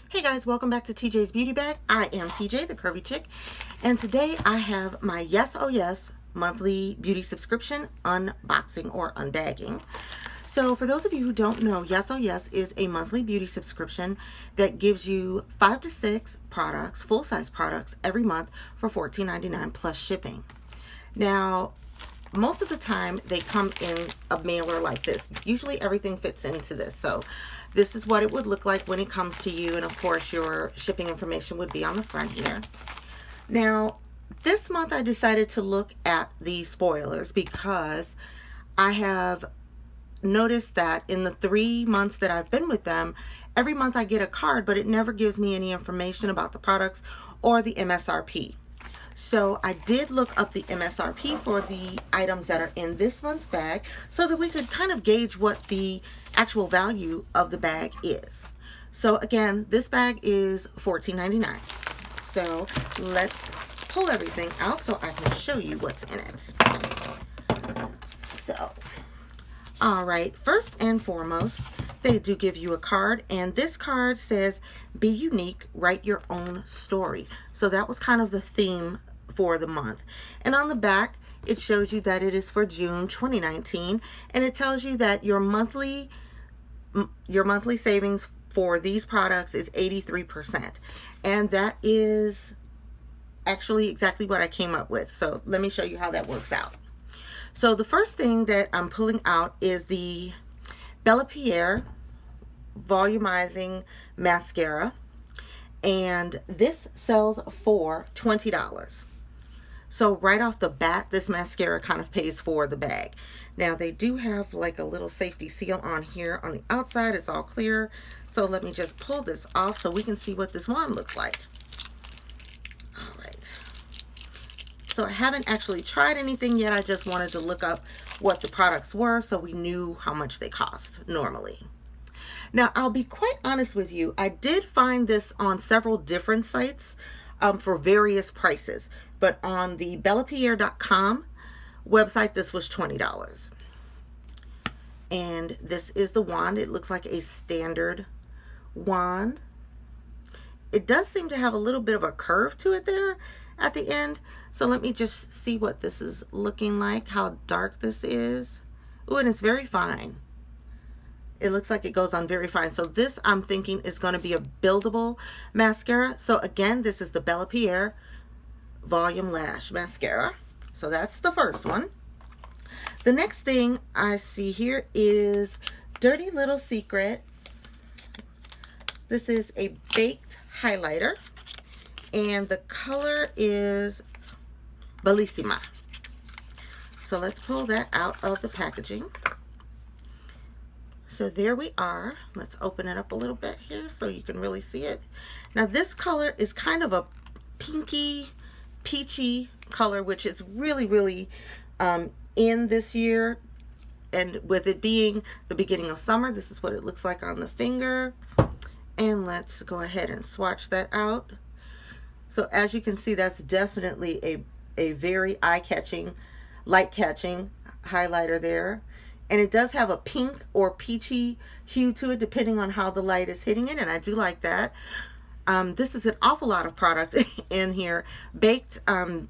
Hey guys, welcome back to TJ's Beauty Bag. I am TJ, the Curvy Chick, and today I have my YesOhYas monthly beauty subscription unboxing or unbagging. So for those of you who don't know, YesOhYas is a monthly beauty subscription that gives you 5 to 6 products, full-size products, every month for $14.99 plus shipping. Now, most of the time they come in a mailer like this. Usually everything fits into this. So this is what it would look like when it comes to you, and of course your shipping information would be on the front here. Now, this month I decided to look at the spoilers because I have noticed that in the 3 months that I've been with them, every month I get a card, but it never gives me any information about the products or the MSRP. So I did look up the MSRP for the items that are in this month's bag so that we could kind of gauge what the actual value of the bag is. So again, this bag is $14.99. So let's pull everything out so I can show you what's in it. So, all right, first and foremost, they do give you a card, and this card says, "Be unique, write your own story." So that was kind of the theme for the month. And on the back, it shows you that it is for June 2019, and it tells you that your monthly savings for these products is 83%. And that is actually exactly what I came up with. So let me show you how that works out. So the first thing that I'm pulling out is the Bella Pierre Volumizing Mascara, and this sells for $20. So right off the bat, this mascara kind of pays for the bag. Now they do have like a little safety seal on here on the outside. It's all clear. So let me just pull this off so we can see what this wand looks like. All right. So I haven't actually tried anything yet. I just wanted to look up what the products were so we knew how much they cost normally. Now, I'll be quite honest with you. I did find this on several different sites for various prices. But on the BellaPierre.com website, this was $20. And this is the wand. It looks like a standard wand. It does seem to have a little bit of a curve to it there at the end. So let me just see what this is looking like, how dark this is. Ooh, and it's very fine. It looks like it goes on very fine. So this, I'm thinking, is going to be a buildable mascara. So again, this is the Bella Pierre Volume Lash Mascara. So that's the first one. The next thing I see here is Dirty Little Secret. This is a baked highlighter, and the color is Bellissima. So let's pull that out of the packaging. So there we are. Let's open it up a little bit here so you can really see it. Now this color is kind of a pinky, peachy color, which is really in this year. And with it being the beginning of summer, this is what it looks like on the finger. And let's go ahead and swatch that out. So as you can see, that's definitely a very eye-catching, light-catching highlighter there. And it does have a pink or peachy hue to it, depending on how the light is hitting it, and I do like that. This is an awful lot of product in here. Baked highlighters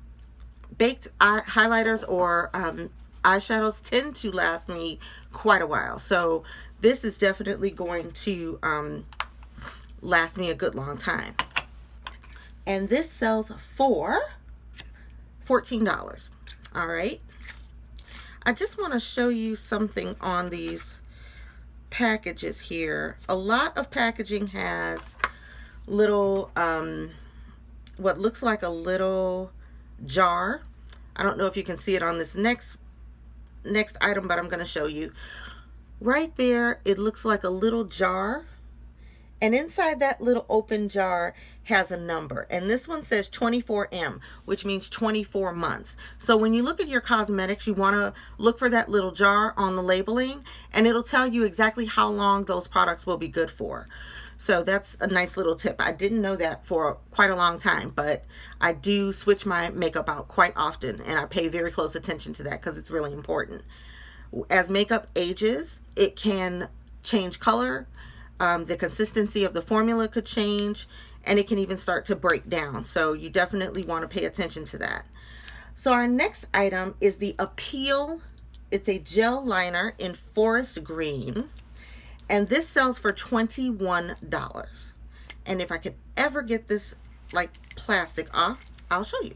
or eyeshadows tend to last me quite a while. So this is definitely going to last me a good long time. And this sells for $14. All right. I just want to show you something on these packages here. A lot of packaging has little, what looks like a little jar. I don't know if you can see it on this next item, but I'm going to show you. Right there, it looks like a little jar. And inside that little open jar has a number, and this one says 24M, which means 24 months. So when you look at your cosmetics, you want to look for that little jar on the labeling, and it'll tell you exactly how long those products will be good for. So that's a nice little tip. I didn't know that for quite a long time, but I do switch my makeup out quite often, and I pay very close attention to that because it's really important. As makeup ages, it can change color. The consistency of the formula could change, and it can even start to break down. So you definitely want to pay attention to that. So our next item is the Appeal. It's a gel liner in forest green, and this sells for $21. And if I could ever get this like plastic off, I'll show you.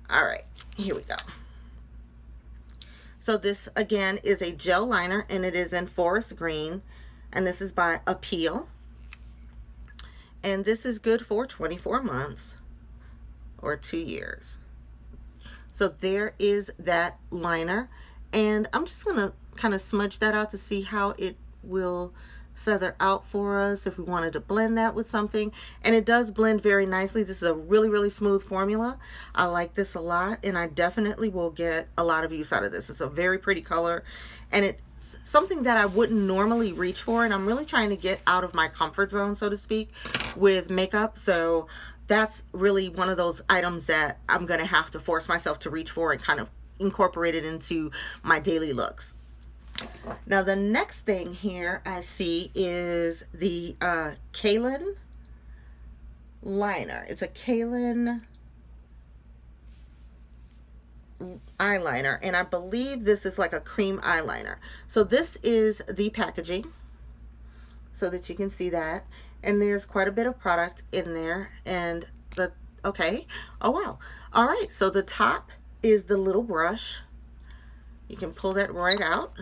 All right, here we go. So this again is a gel liner, and it is in forest green, and this is by Appeal. And this is good for 24 months or 2 years. So there is that liner, and I'm just gonna kind of smudge that out to see how it will feather out for us if we wanted to blend that with something. And it does blend very nicely. This is a really smooth formula. I like this a lot, and I definitely will get a lot of use out of this. It's a very pretty color, and it's something that I wouldn't normally reach for, and I'm really trying to get out of my comfort zone, so to speak, with makeup. So that's really one of those items that I'm gonna have to force myself to reach for and kind of incorporate it into my daily looks. Now the next thing here I see is the Kaylin liner. It's a Kaylin eyeliner, and I believe this is like a cream eyeliner. So this is the packaging so that you can see that, and there's quite a bit of product in there. And okay, oh wow, all right, so the top is the little brush. You can pull that right out,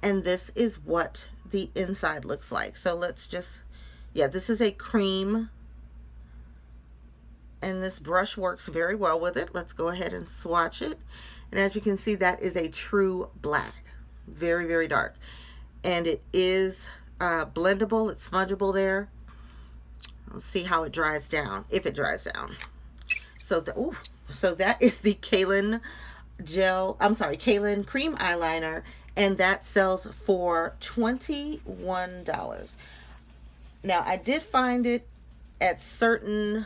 and this is what the inside looks like. So let's just, yeah, this is a cream, and this brush works very well with it. Let's go ahead and swatch it, and as you can see, that is a true black, very dark, and it is blendable. It's smudgeable there. Let's see how it dries down, if it dries down. So so that is the Kaylin Kaylin cream eyeliner, and that sells for $21. Now I did find it at certain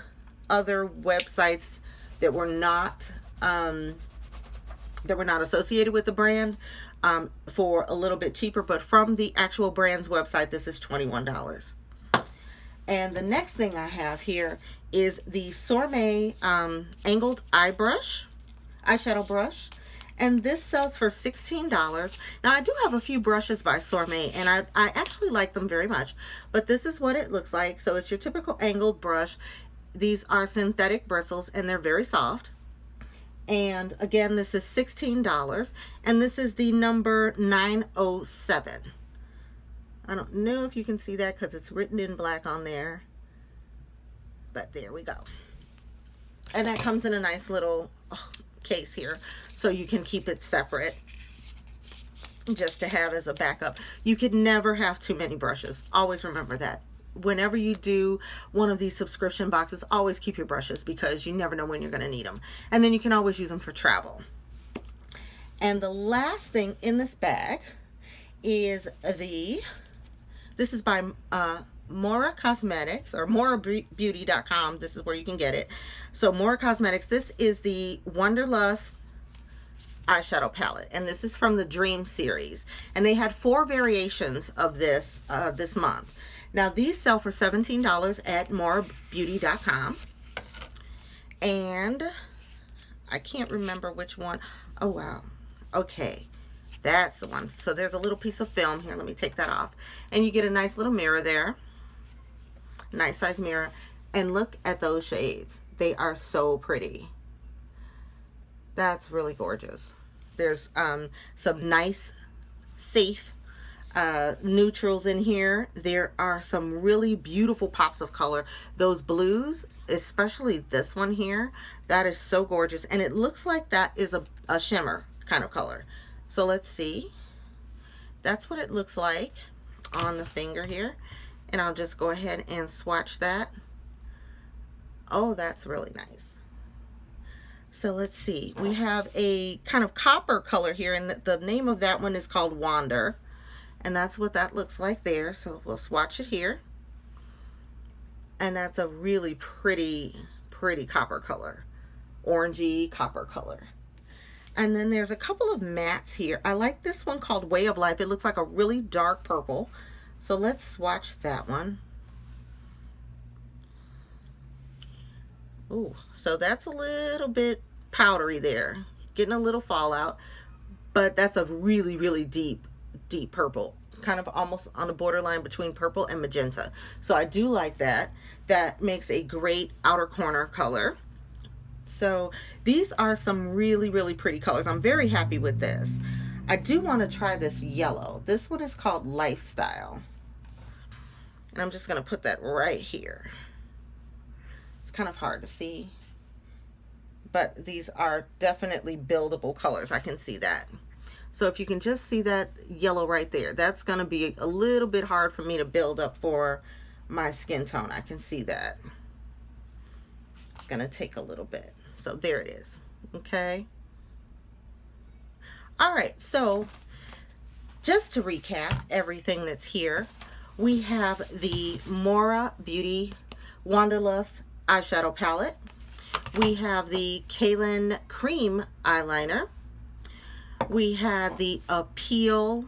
other websites that were not associated with the brand for a little bit cheaper, but from the actual brand's website, this is $21. And the next thing I have here is the Sormay angled eyeshadow brush, and this sells for $16. Now I do have a few brushes by Sormay, and I actually like them very much, but this is what it looks like. So it's your typical angled brush. These are synthetic bristles, and they're very soft. And again, this is $16, and this is the number 907. I don't know if you can see that because it's written in black on there, but there we go. And that comes in a nice little case here, so you can keep it separate just to have as a backup. You could never have too many brushes. Always remember that. Whenever you do one of these subscription boxes, always keep your brushes, because you never know when you're going to need them. And then you can always use them for travel. And the last thing in this bag is this is by Mora Cosmetics, or MoraBeauty.com. This is where you can get it. So Mora Cosmetics, this is the Wonderlust eyeshadow palette, and this is from the Dream series, and they had 4 variations of this this month. Now these sell for $17 at MoraBeauty.com, and I can't remember which one. Oh wow, okay, that's the one. So there's a little piece of film here. Let me take that off, and you get a nice little mirror there, nice size mirror, and look at those shades. They are so pretty. That's really gorgeous. There's some nice safe neutrals in here. There are some really beautiful pops of color. Those blues, especially this one here, that is so gorgeous, and it looks like that is a shimmer kind of color. So let's see. That's what it looks like on the finger here, and I'll just go ahead and swatch that. Oh, that's really nice. So let's see, we have a kind of copper color here, and the name of that one is called Wander, and that's what that looks like there. So we'll swatch it here, and that's a really pretty copper color, orangey copper color. And then there's a couple of mattes here. I like this one called Way of Life. It looks like a really dark purple, So let's swatch that one. Ooh, so that's a little bit powdery there, getting a little fallout, but that's a really, really deep purple, kind of almost on the borderline between purple and magenta. So I do like that. That makes a great outer corner color. So these are some really, really pretty colors. I'm very happy with this. I do want to try this yellow. This one is called Lifestyle. And I'm just going to put that right here. It's kind of hard to see, but these are definitely buildable colors. I can see that. So if you can just see that yellow right there, that's going to be a little bit hard for me to build up for my skin tone. I can see that. It's going to take a little bit. So there it is. Okay. All right. So just to recap everything that's here, we have the Mora Beauty Wanderlust eyeshadow palette. We have the Kaylin Cream eyeliner. We have the Appeal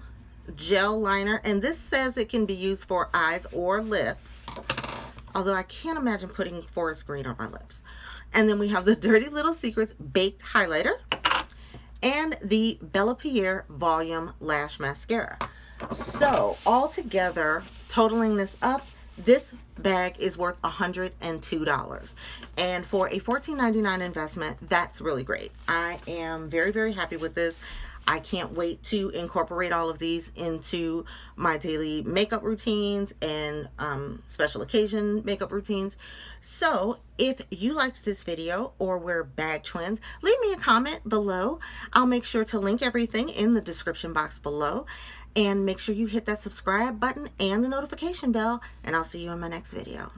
gel liner, and this says it can be used for eyes or lips, although I can't imagine putting forest green on my lips. And then we have the Dirty Little Secrets baked highlighter and the Bella Pierre Volume Lash Mascara. So all together, totaling this up, this bag is worth $102. And for a $14.99 investment, that's really great. I am very, very happy with this. I can't wait to incorporate all of these into my daily makeup routines and special occasion makeup routines. So if you liked this video or we're bag twins, leave me a comment below. I'll make sure to link everything in the description box below. And make sure you hit that subscribe button and the notification bell, and I'll see you in my next video.